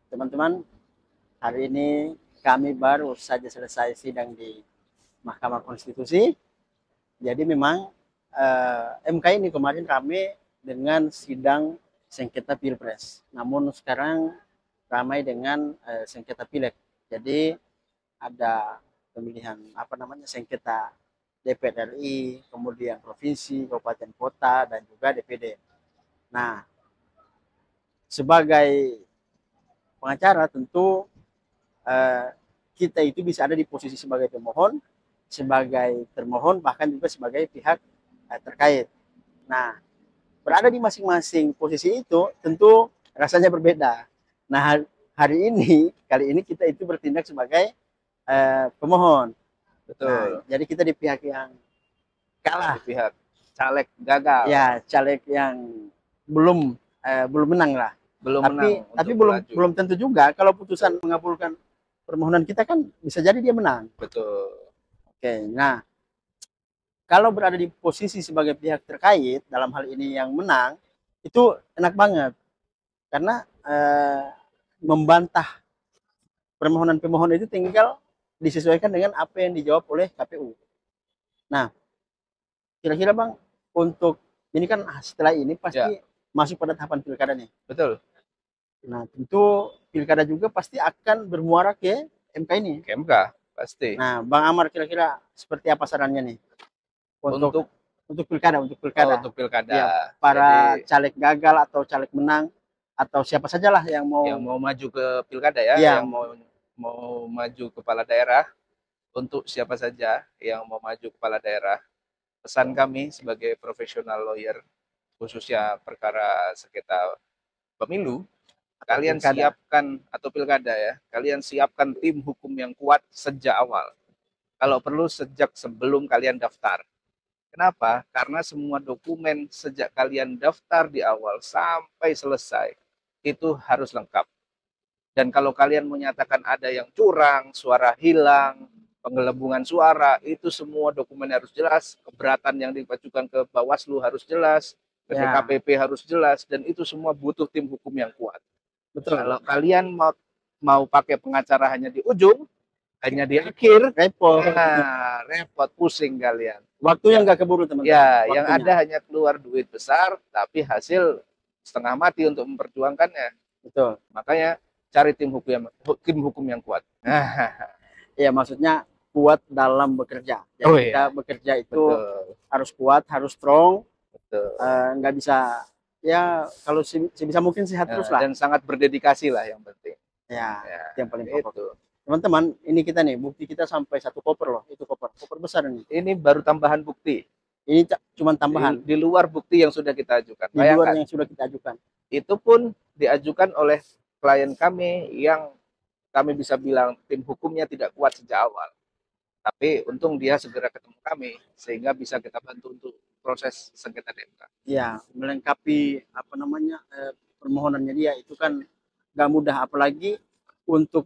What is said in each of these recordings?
teman-teman, hari ini kami baru saja selesai sidang di Mahkamah Konstitusi. Jadi memang MK ini kemarin ramai dengan sidang sengketa Pilpres. Namun sekarang ramai dengan sengketa Pileg. Jadi ada pemilihan sengketa DPR RI, kemudian provinsi, kabupaten kota, dan juga DPD. Nah, sebagai pengacara tentu eh, kita itu bisa ada di posisi sebagai pemohon, sebagai termohon, bahkan juga sebagai pihak terkait. Nah, berada di masing-masing posisi itu tentu rasanya berbeda. Nah, kali ini kita itu bertindak sebagai pemohon. Nah, Betul. jadi kita di pihak yang kalah. Di pihak caleg gagal. Ya, caleg yang belum menang lah. Belum menang Tapi untuk belum melaju. belum tentu juga kalau putusan mengabulkan permohonan kita kan bisa jadi dia menang. Betul. Oke, nah kalau berada di posisi sebagai pihak terkait dalam hal ini yang menang itu enak banget karena membantah permohonan pemohon itu tinggal disesuaikan dengan apa yang dijawab oleh KPU. Nah, kira-kira Bang, untuk ini kan setelah ini Ya, pasti masuk pada tahapan pilkada nih. betul. Nah, tentu pilkada juga pasti akan bermuara ke MK ini. KMK pasti. Nah, Bang Amar kira-kira seperti apa sarannya nih untuk Untuk untuk pilkada? untuk pilkada. Ya, Jadi para caleg gagal atau caleg menang atau siapa sajalah yang yang mau mau maju ke pilkada ya, ya yang mau maju kepala daerah, untuk siapa saja yang mau maju kepala daerah, pesan kami sebagai profesional lawyer khususnya perkara sengketa pemilu, atau kalian pilkada. siapkan, atau pilkada ya, kalian siapkan tim hukum yang kuat sejak awal. Kalau perlu sejak sebelum kalian daftar. Kenapa? Karena semua dokumen sejak kalian daftar di awal sampai selesai itu harus lengkap. Dan kalau kalian menyatakan ada yang curang, suara hilang, penggelembungan suara, itu semua dokumen harus jelas, keberatan yang diajukan ke Bawaslu harus jelas, ke Ya, DKPP harus jelas, dan itu semua butuh tim hukum yang kuat. betul. Kalau kalian mau pakai pengacara hanya di ujung, hanya di akhir, Repot. nah repot, pusing kalian. Waktunya Ya, nggak keburu teman-teman. ya, yang Waktunya. ada hanya keluar duit besar, tapi hasil setengah mati untuk memperjuangkannya. Betul. Makanya cari tim hukum yang kuat. Ya, maksudnya kuat dalam bekerja. Jadi Oh kita iya, bekerja itu betul, harus kuat, harus strong, betul. nggak bisa ya kalau sebisa mungkin sehat terus lah. Dan sangat berdedikasi lah yang penting. Ya, Ya, itu yang paling pokok. itu. Teman-teman, ini kita nih, bukti kita sampai satu koper loh. Itu koper besar ini. Ini baru tambahan bukti. Ini cuma Di, tambahan di luar bukti yang sudah kita ajukan. di luar Bayangkan, yang sudah kita ajukan. itu pun diajukan oleh klien kami yang kami bisa bilang tim hukumnya tidak kuat sejak awal. Tapi untung dia segera ketemu kami sehingga bisa kita bantu untuk proses sengketa DMK. Ya, melengkapi permohonannya dia itu kan nggak mudah, apalagi untuk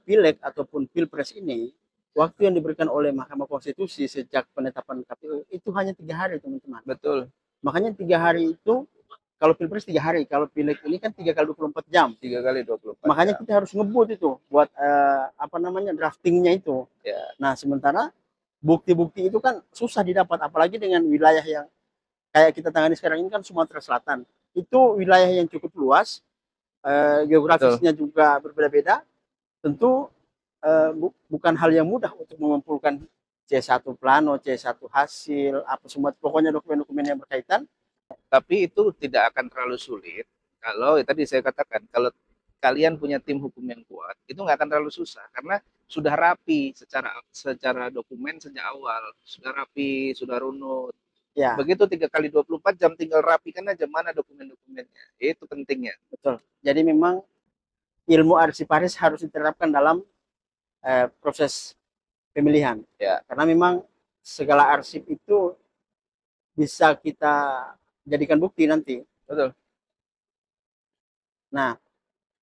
pileg ataupun pilpres ini waktu yang diberikan oleh Mahkamah Konstitusi sejak penetapan KPU itu hanya 3 hari teman-teman. Betul. Makanya 3 hari itu kalau pilpres 3 hari, kalau pileg ini kan 3 kali 24 jam. 3 kali 24 Makanya jam. kita harus ngebut itu buat draftingnya itu. Ya, Nah, sementara bukti-bukti itu kan susah didapat, apalagi dengan wilayah yang kayak kita tangani sekarang ini kan Sumatera Selatan. Itu wilayah yang cukup luas, betul. geografisnya juga berbeda-beda. Tentu bukan hal yang mudah untuk mengumpulkan C1 plano, C1 hasil, apa semua, pokoknya dokumen-dokumen yang berkaitan. Tapi itu tidak akan terlalu sulit kalau tadi saya katakan, kalau kalian punya tim hukum yang kuat, itu nggak akan terlalu susah karena sudah rapi secara dokumen sejak awal, sudah rapi, sudah runut. Ya, Begitu 3 kali 24 jam tinggal rapikan aja mana dokumen-dokumennya. Itu pentingnya. betul. Jadi memang ilmu arsiparis harus diterapkan dalam proses pemilihan. Ya, Karena memang segala arsip itu bisa kita jadikan bukti nanti. betul. Nah,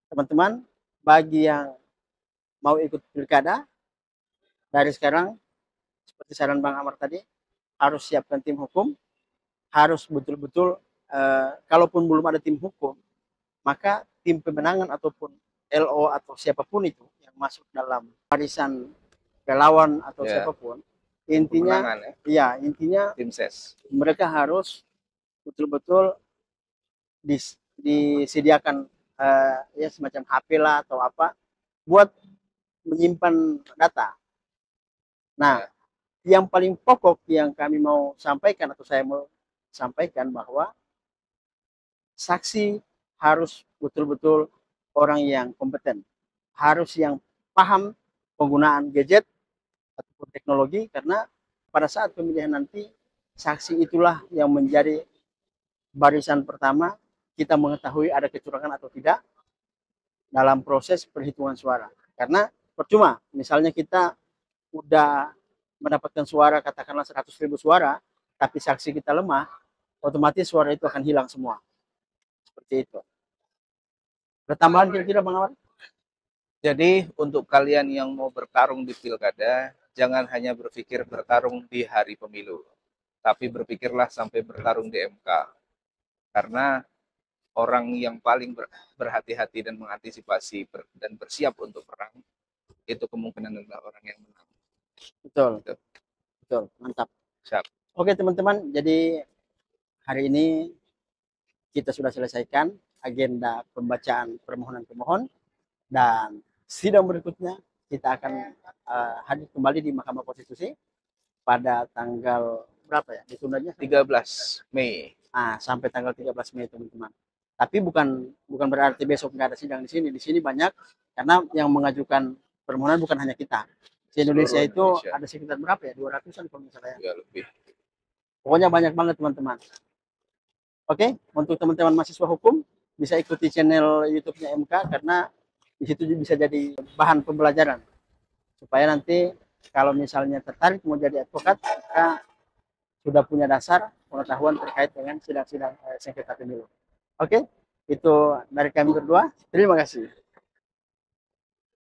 teman-teman, bagi yang mau ikut pilkada, dari sekarang, seperti saran Bang Amar tadi, harus siapkan tim hukum, harus betul-betul, kalaupun belum ada tim hukum, maka tim pemenangan ataupun LO atau siapapun itu yang masuk dalam barisan relawan atau Ya, siapapun, intinya pemenangan ya, ya intinya tim ses. mereka harus betul-betul disediakan ya semacam HP lah atau apa buat menyimpan data. Nah, Ya, yang paling pokok yang kami mau sampaikan atau saya mau sampaikan bahwa saksi harus betul-betul orang yang kompeten, harus yang paham penggunaan gadget ataupun teknologi, karena pada saat pemilihan nanti saksi itulah yang menjadi barisan pertama kita mengetahui ada kecurangan atau tidak dalam proses perhitungan suara. Karena percuma misalnya kita udah mendapatkan suara katakanlah 100.000 suara tapi saksi kita lemah, otomatis suara itu akan hilang semua. Seperti itu. Bertambahan kira-kira Bang Awar? Jadi untuk kalian yang mau bertarung di pilkada, jangan hanya berpikir bertarung di hari pemilu, tapi berpikirlah sampai bertarung di MK. Karena orang yang paling berhati-hati dan mengantisipasi dan bersiap untuk perang, itu kemungkinan adalah orang yang menang. Betul, Gitu. betul, mantap. Siap. Oke teman-teman, jadi hari ini kita sudah selesaikan agenda pembacaan permohonan pemohon, dan sidang berikutnya kita akan hadir kembali di Mahkamah Konstitusi pada tanggal berapa ya? Ditundanya 13 Mei. sampai tanggal 13 Mei teman-teman. Tapi bukan berarti besok nggak ada sidang di sini. Di sini banyak karena yang mengajukan permohonan bukan hanya kita. Di Indonesia Seluruh itu Indonesia. ada sekitar berapa ya? 200-an kalau misalnya. Ya, lebih. Pokoknya banyak banget teman-teman. Oke, untuk teman-teman mahasiswa hukum bisa ikuti channel YouTube-nya MK karena di situ bisa jadi bahan pembelajaran supaya nanti kalau misalnya tertarik mau jadi advokat, maka sudah punya dasar pengetahuan terkait dengan sidang-sidang sengketa pemilu. Oke, itu dari kami berdua. Terima kasih.